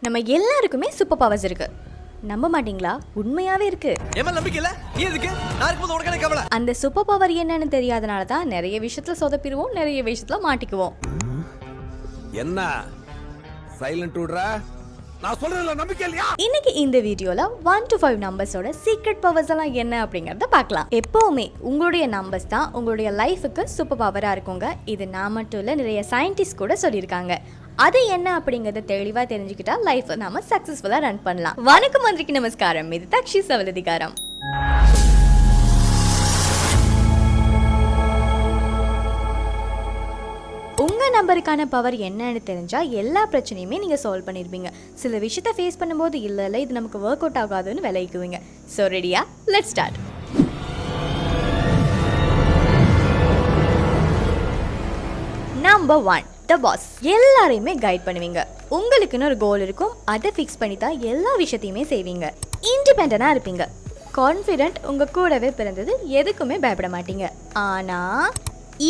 நம்ம எல்லாருக்குமே super powers இருக்கு. நம்ப மாட்டீங்களா? உண்மையாவே இருக்கு. அந்த சூப்பர் பவர் என்னன்னு தெரியாதனால தான் நிறைய விஷயத்துல சொதப்பிடுவோம், நிறைய விஷயத்துல மாட்டிக்குவோம். என்ன சைலண்ட் விடுறா? நான் சொல்றதுல நம்பிக்கை இல்லையா? இன்னைக்கு இந்த வீடியோல 1 to 5 நம்பர்ஸோட சீக்ரெட் பவர்ஸ் எல்லாம் என்ன அப்படிங்கறத பார்க்கலாம். எப்பவுமே உங்களுடைய நம்பர்ஸ் தான் உங்களுடைய லைஃபுக்கு சூப்பர் பவரா இருக்குங்க. இது நான் மட்டும் இல்ல, நிறைய சயின்டிஸ்ட் கூட சொல்லியிருக்காங்க. அது என்ன அப்படிங்கறத தெளிவா தெரிஞ்சுக்கிட்டா லைஃப் நாம சக்சஸ்ஃபுல்லா ரன் பண்ணலாம். வணக்கம் மந்திரிக்கு நமஸ்காரம். இது தக்ஷி சவலதிகாரம். உங்க நம்பருக்கான பவர் என்னன்னு தெரிஞ்சா எல்லா பிரச்சனையுமே நீங்க சால்வ் பண்ணிருப்பீங்க. சில விஷயத்தை ஃபேஸ் பண்ணும்போது இல்ல இது நமக்கு ஒர்க் அவுட் ஆகாதுன்னு விளைவிக்குவீங்க. சோ ரெடியா? Let's start. Number 1, the boss. எல்லாரையுமே கைட் பண்ணுவீங்க. உங்களுக்குன்னு ஒரு கோல் இருக்கும், அதை ஃபிக்ஸ் பண்ணி தான் எல்லா விஷயத்தையுமே செய்வீங்க. இண்டிபெண்டனா இருப்பீங்க. கான்ஃபிடென்ட் உங்க கூடவே பிறந்தது, எதுக்குமே பயப்பட மாட்டீங்க. ஆனா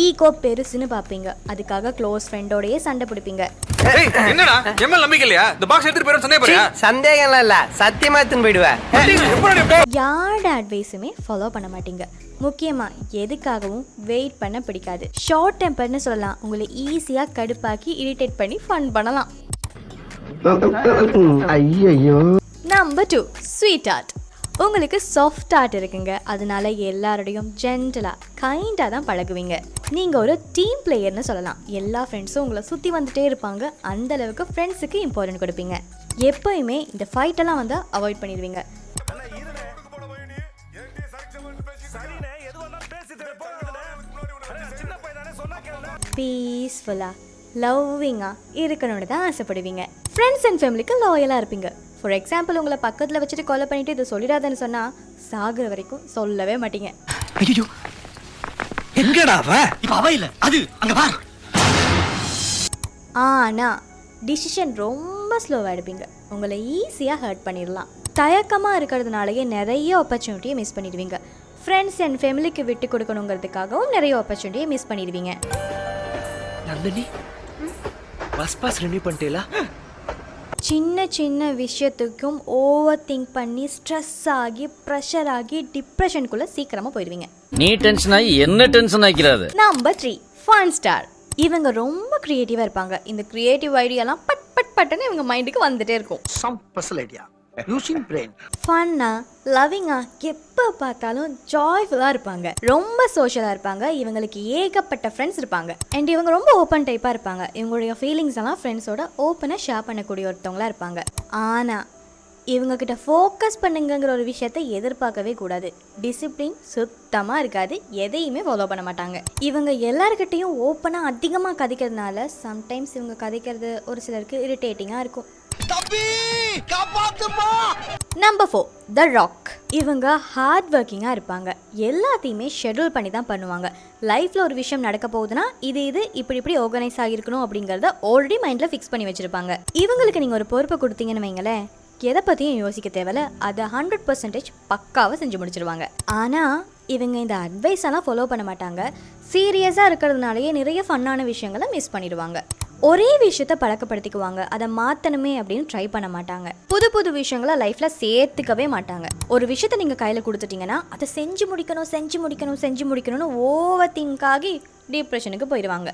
ஈகோ பெருசுன்னு பாப்பீங்க. அதுக்காக க்ளோஸ் ஃப்ரெண்டோடயே சண்டை பிடிப்பீங்க. என்னடா எம்எல் நம்பிக்கை இல்லையா? இந்த பாக்ஸ் எடுத்து போறேன்னு சொன்னே பாரு. சந்தேகம்லாம் இல்ல, சத்தியமா எடுத்துன்னு போயிடுவேன். யாரோட அட்வைஸுமே ஃபாலோ பண்ண மாட்டீங்க. முக்கியமா எதுக்காகவும் வெயிட் பண்ண பிடிக்காது. ஷார்ட் டெம்பர்னு சொல்லலாம். உங்களை ஈஸியா கடுப்பாக்கி இரிட்டேட் பண்ணி ஃபன் பண்ணலாம். ஐயோ. Number 2, sweet heart. உங்களுக்கு சாஃப்ட் ஹார்ட் இருக்குங்க. அதனால எல்லாரோடையும் ஜென்டலா கைண்டா தான் பழகுவீங்க. நீங்க ஒரு டீம் பிளேயர்னு சொல்லலாம். எல்லா ஃப்ரெண்ட்ஸும் உங்களை சுத்தி வந்துட்டே இருப்பாங்க. அந்த அளவுக்கு ஃப்ரெண்ட்ஸுக்கு இம்பார்ட்டன்ட் கொடுப்பீங்க. எப்பயுமே இந்த ஃபைட் எல்லாம் வந்து அவாய்ட் பண்ணிடுவீங்க. பீஸ்ஃபுல்லா லவ்விங்கா இருக்கணும்னு தான் ஆசைப்படுவீங்க. ஃப்ரெண்ட்ஸ் அண்ட் ஃபேமிலிக்கு லாயலா இருப்பீங்க. ஃபார் எக்ஸாம்பிள், உங்களை பக்கத்தில் வச்சுட்டு கொலை பண்ணிட்டு இதை சொல்லிடாதன்னு சொன்னா சாகுற வரைக்கும் சொல்லவே மாட்டீங்க. ஐயோ, எங்கடா அவ? இப்ப அவ இல்ல, அது அங்க பாரு. ஆனா டிசிஷன் ரொம்ப ஸ்லோவா எடுப்பீங்க. உங்களை ஈஸியா ஹர்ட் பண்ணிடலாம். தயக்கமா இருக்கிறதுனாலயே நிறைய ஆப்பர்ச்சுனிட்டியை மிஸ் பண்ணிடுவீங்க. ஃப்ரெண்ட்ஸ் அண்ட் ஃபேமிலிக்கு விட்டு கொடுக்கணுங்கிறதுக்காகவும் நிறைய ஆப்பர்ச்சுனிட்டியை மிஸ் பண்ணிடுவீங்க. நந்தினி, பஸ் பாஸ் ரெனியூ பண்ணிட்டீங்களா? சின்ன சின்ன விஷயத்துக்கும் ஓவர் திங்க் பண்ணி ஸ்ட்ரெஸ் ஆகி ப்ரெஷர் ஆகி டிப்ரெஷனுக்குள்ள சீக்கிரமா போயிடுவீங்க. நீ டென்ஷன் ஆகி என்ன டென்ஷன் ஆக்கிறாது. Number 3, fun star. இவங்க ரொம்ப கிரியேட்டிவா இருப்பாங்க. இந்த கிரியேட்டிவ் ஐடியாலாம் பட் பட் பட்டுன்னு இவங்க மைண்டுக்கு வந்துட்டே இருக்கும். Some special idea using brain. ஃபன்னா லவ்விங்கா எப்போ பார்த்தாலும் ஜாய்ஃபுல்லாக இருப்பாங்க. ரொம்ப சோஷியலாக இருப்பாங்க. இவங்களுக்கு ஏகப்பட்ட ஃப்ரெண்ட்ஸ் இருப்பாங்க. அண்ட் இவங்க ரொம்ப ஓப்பன் டைப்பாக இருப்பாங்க. இவங்களுடைய ஃபீலிங்ஸ் எல்லாம் ஃப்ரெண்ட்ஸோட ஓப்பனாக ஷேர் பண்ணக்கூடிய ஒருத்தவங்களா இருப்பாங்க. ஆனால் இவங்கக்கிட்ட ஃபோக்கஸ் பண்ணுங்கிற ஒரு விஷயத்தை எதிர்பார்க்கவே கூடாது. டிசிப்ளின் சுத்தமாக இருக்காது. எதையுமே ஃபாலோ பண்ண மாட்டாங்க. இவங்க எல்லாருக்கிட்டையும் ஓப்பனாக அதிகமாக கதைக்கிறதுனால சம்டைம்ஸ் இவங்க கதைக்கிறது ஒரு சிலருக்கு இரிட்டேட்டிங்காக இருக்கும். நம்பர் 4, த ராக். இவங்க ஹார்ட் ஒர்க்கிங்கா இருப்பாங்க. எல்லாத்தையுமே ஷெட்யூல் பண்ணி தான் பண்ணுவாங்க. லைஃப்ல ஒரு விஷயம் நடக்க போகுதுன்னா இது இப்படி ஆர்கனைஸ் ஆகிருக்கணும் அப்படிங்கறத ஆல்ரெடி மைண்ட்ல ஃபிக்ஸ் பண்ணி வச்சிருப்பாங்க. இவங்களுக்கு நீங்க ஒரு பொறுப்பை கொடுத்தீங்கன்னு வைங்களேன், எதை பத்தியும் யோசிக்க தேவையில்ல. அதை 100% பக்காவா செஞ்சு முடிச்சிருவாங்க. ஆனா இவங்க இந்த அட்வைஸ் எல்லாம் ஃபாலோ பண்ண மாட்டாங்க. சீரியஸா இருக்கிறதுனாலயே நிறைய ஃபன்னான விஷயங்களை மிஸ் பண்ணிடுவாங்க. ஒரே விஷயத்த பழக்கப்படுத்திக்குவாங்க. அதை மாற்றணுமே அப்படின்னு ட்ரை பண்ண மாட்டாங்க. புது புது விஷயங்களை லைஃப்ல சேர்த்துக்கவே மாட்டாங்க. ஒரு விஷயத்த நீங்க கையில கொடுத்துட்டீங்கன்னா அதை செஞ்சு முடிக்கணும்னு ஓவர் திங்க் ஆகி டிப்ரெஷனுக்கு போயிடுவாங்க.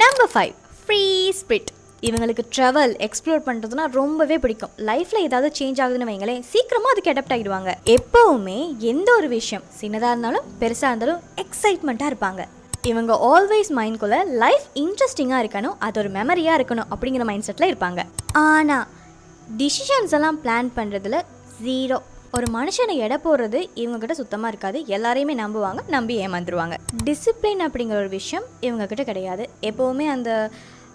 Number 5, free spirit. இவங்களுக்கு ட்ராவல் எக்ஸ்ப்ளோர் பண்ணுறதுனா ரொம்பவே பிடிக்கும். லைஃப்பில் ஏதாவது சேஞ்ச் ஆகுதுன்னு வைங்களேன், சீக்கிரமாக அதுக்கு அடாப்ட் ஆகிடுவாங்க. எப்போவுமே எந்த ஒரு விஷயம் சின்னதாக இருந்தாலும் பெருசாக இருந்தாலும் எக்ஸைட்மெண்ட்டாக இருப்பாங்க. இவங்க ஆல்வேஸ் மைண்ட்குள்ளே லைஃப் இன்ட்ரெஸ்டிங்காக இருக்கணும், அது ஒரு மெமரியாக இருக்கணும் அப்படிங்கிற மைண்ட் செட்டில் இருப்பாங்க. ஆனால் டிசிஷன்ஸ் எல்லாம் பிளான் பண்ணுறதுல 0. ஒரு மனுஷனை எடை போடுறது இவங்ககிட்ட சுத்தமாக இருக்காது. எல்லாரையுமே நம்புவாங்க, நம்பி ஏமாந்துருவாங்க. டிசிப்ளின் அப்படிங்கிற ஒரு விஷயம் இவங்ககிட்ட கிடையாது. எப்போவுமே அந்த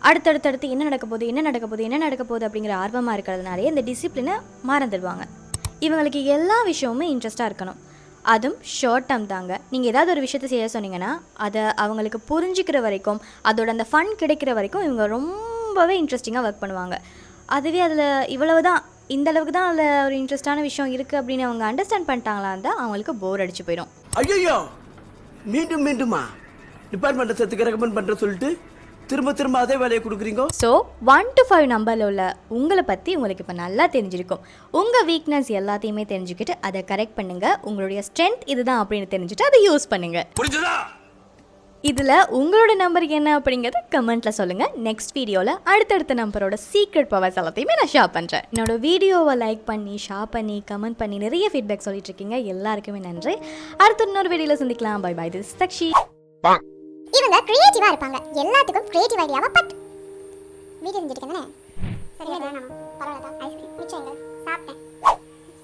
அடுத்தடுத்து என்ன நடக்க போகுது அப்படிங்கிற ஆர்வமாக இருக்கிறதுனாலே இந்த டிசிப்ளினை மறந்துடுவாங்க. இவங்களுக்கு எல்லா விஷயமுமே இன்ட்ரெஸ்டாக இருக்கணும். அதுவும் ஷார்ட் டேர்ம் தாங்க. நீங்கள் ஏதாவது ஒரு விஷயத்தை செய்ய சொன்னீங்கன்னா அதை அவங்களுக்கு புரிஞ்சிக்கிற வரைக்கும், அதோட அந்த ஃபன் கிடைக்கிற வரைக்கும் இவங்க ரொம்பவே இன்ட்ரெஸ்டிங்காக ஒர்க் பண்ணுவாங்க. அதுவே அதில் இவ்வளவு தான், இந்த அளவுக்கு தான் அதில் ஒரு இன்ட்ரெஸ்டான விஷயம் இருக்குது அப்படின்னு அவங்க அண்டர்ஸ்டாண்ட் பண்ணிட்டாங்களா இருந்தால் அவங்களுக்கு போர் அடிச்சு போயிடும். ஐயோ மீண்டுமா டிபார்ட்மெண்ட்டை சேர்த்துக்க ரெக்கமெண்ட் பண்ணுற சொல்லிட்டு திரும்ப திரும்ப அதே வேலையை கொடுக்குறீங்க. ஸோ 1 to 5 நம்பரில் உள்ள உங்களை பற்றி உங்களுக்கு இப்போ நல்லா தெரிஞ்சிருக்கும். உங்கள் வீக்னஸ் எல்லாத்தையுமே தெரிஞ்சுக்கிட்டு அதை கரெக்ட் பண்ணுங்கள். உங்களுடைய ஸ்ட்ரென்த் இதுதான் அப்படின்னு தெரிஞ்சுட்டு அதை யூஸ் பண்ணுங்கள். புரிஞ்சுதா? இதில் உங்களோட நம்பர் என்ன அப்படிங்கிறத கமெண்ட்டில் சொல்லுங்கள். நெக்ஸ்ட் வீடியோவில் அடுத்தடுத்த நம்பரோட சீக்ரெட் பவர்ஸ் எல்லாத்தையுமே நான் ஷேர் பண்ணுறேன். என்னோட வீடியோவை லைக் பண்ணி ஷேர் பண்ணி கமெண்ட் பண்ணி நிறைய ஃபீட்பேக் சொல்லிட்டு இருக்கீங்க. எல்லாருக்குமே நன்றி. அடுத்த இன்னொரு வீடியோவில் சந்திக்கலாம். Bye bye. This is Takshi. இவங்க கிரியேட்டிவா இருப்பாங்க. எல்லாத்துக்கும் கிரியேட்டிவ் ஐடியாவா பட் வீடியோ செஞ்சிருக்கேன். சரி வேணாம் பரவாயில்ல. ஐஸ்கிரீம் மிச்சம் எங்க சாப்பிட்டேன்.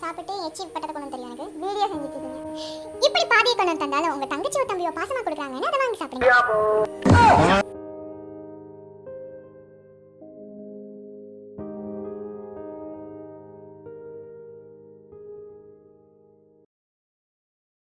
சாப்பிட்டு எச்சி பட்டத கொண்டு தெரியும் எனக்கு. வீடியோ செஞ்சிட்டு இப்படி பாதியை கொண்டு தந்தாலும் உங்க தங்கச்சியோ தம்பியோ பாசமா கொடுக்குறாங்கன்னு அதை வாங்கி சாப்பிடுங்க.